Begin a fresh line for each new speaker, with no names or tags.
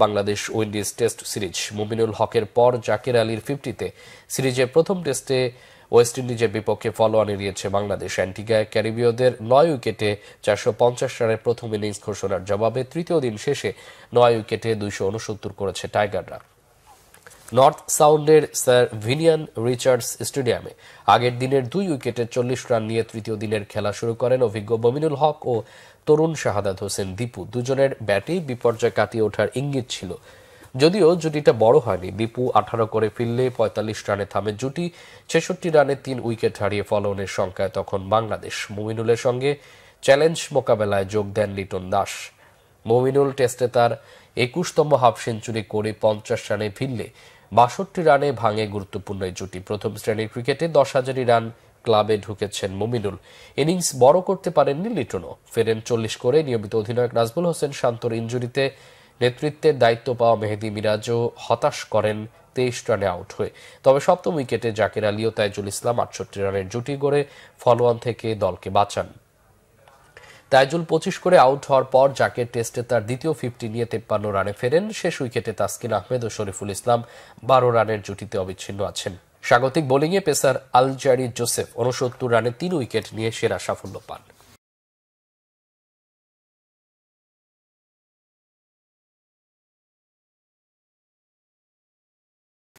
Bangladesh Windies test series Mominul হকের পর জাকির আলীর 50-তে সিরিজের প্রথম টেস্টে ওয়েস্ট ইন্ডিজের বিপক্ষে ফলোঅন এড়িয়েছে বাংলাদেশ। অ্যান্টিগায় ক্যারিবীয়দের 9 উইকেটে 450 রানের প্রথম ইনিংস ঘোষণার জবাবে তৃতীয় দিন শেষে 9 উইকেটে 269 করেছে টাইগাররা। নর্থ সাউন্ডের স্যার ভিনিয়ান রিচার্ডস স্টেডিয়ামে আগের দিনের 2 উইকেটে 40 রান নিয়ে তৃতীয় দিনের খেলা শুরু করেন অভিজ্ঞ মুমিনুল হক ও তরুণ শাহাদাত হোসেন দীপু। দুজনের ব্যাটেই বিপর্যয় কাটিয়ে ওঠার ইঙ্গিত ছিল, যদিও জুটিটা বড় হয়নি। দীপু 18 করে ফিরলে 45 রানে থামে জুটি। 66 রানে 3 উইকেট হারিয়ে ফলোঅনের সংখ্যায় তখন বাংলাদেশ। মুমিনুলের সঙ্গে চ্যালেঞ্জ মোকাবেলায় যোগ দেন লিটন দাস। মুমিনুল টেস্টে তার 21তম হাফ সেঞ্চুরি করে 50 রানে ফিরলে 62 রানে ভাঙে গুরুত্বপূর্ণ এই জুটি। প্রথম শ্রেণীর ক্রিকেটে 10,000 রান ক্লাবে ঢুকেছেন মুমিনুল। ইনিংস বড় করতে পারেননি লিটনও। ফেরেন 40 করে। নিয়মিত অধিনায়ক নাজমুল হোসেন শান্তর ইনজুরিতে নেতৃত্বের দায়িত্ব পাওয়া মেহেদী মিরাজও হতাশ করেন 23 রানে আউট হয়ে। তবে সপ্তম উইকেটে জাকির আলী ও তাইজুল ইসলাম 68 রানের জুটি গড়ে ফলোঅন থেকে দলকে বাঁচান। তাইজুল 25 করে আউট হওয়ার পর জাকির টেস্টে তার দ্বিতীয় 50 নিয়ে 53 রানে ফেরেন। শেষ উইকেটে তাসকিন আহমেদ ও শরীফুল ইসলাম 12 রানের জুটিতে অবিচ্ছিন্ন আছেন। স্বাগতিক বোলিংয়ে পেসার আলজারি জোসেফ 69 রানে 3 উইকেট নিয়ে সেরা সাফল্য পান।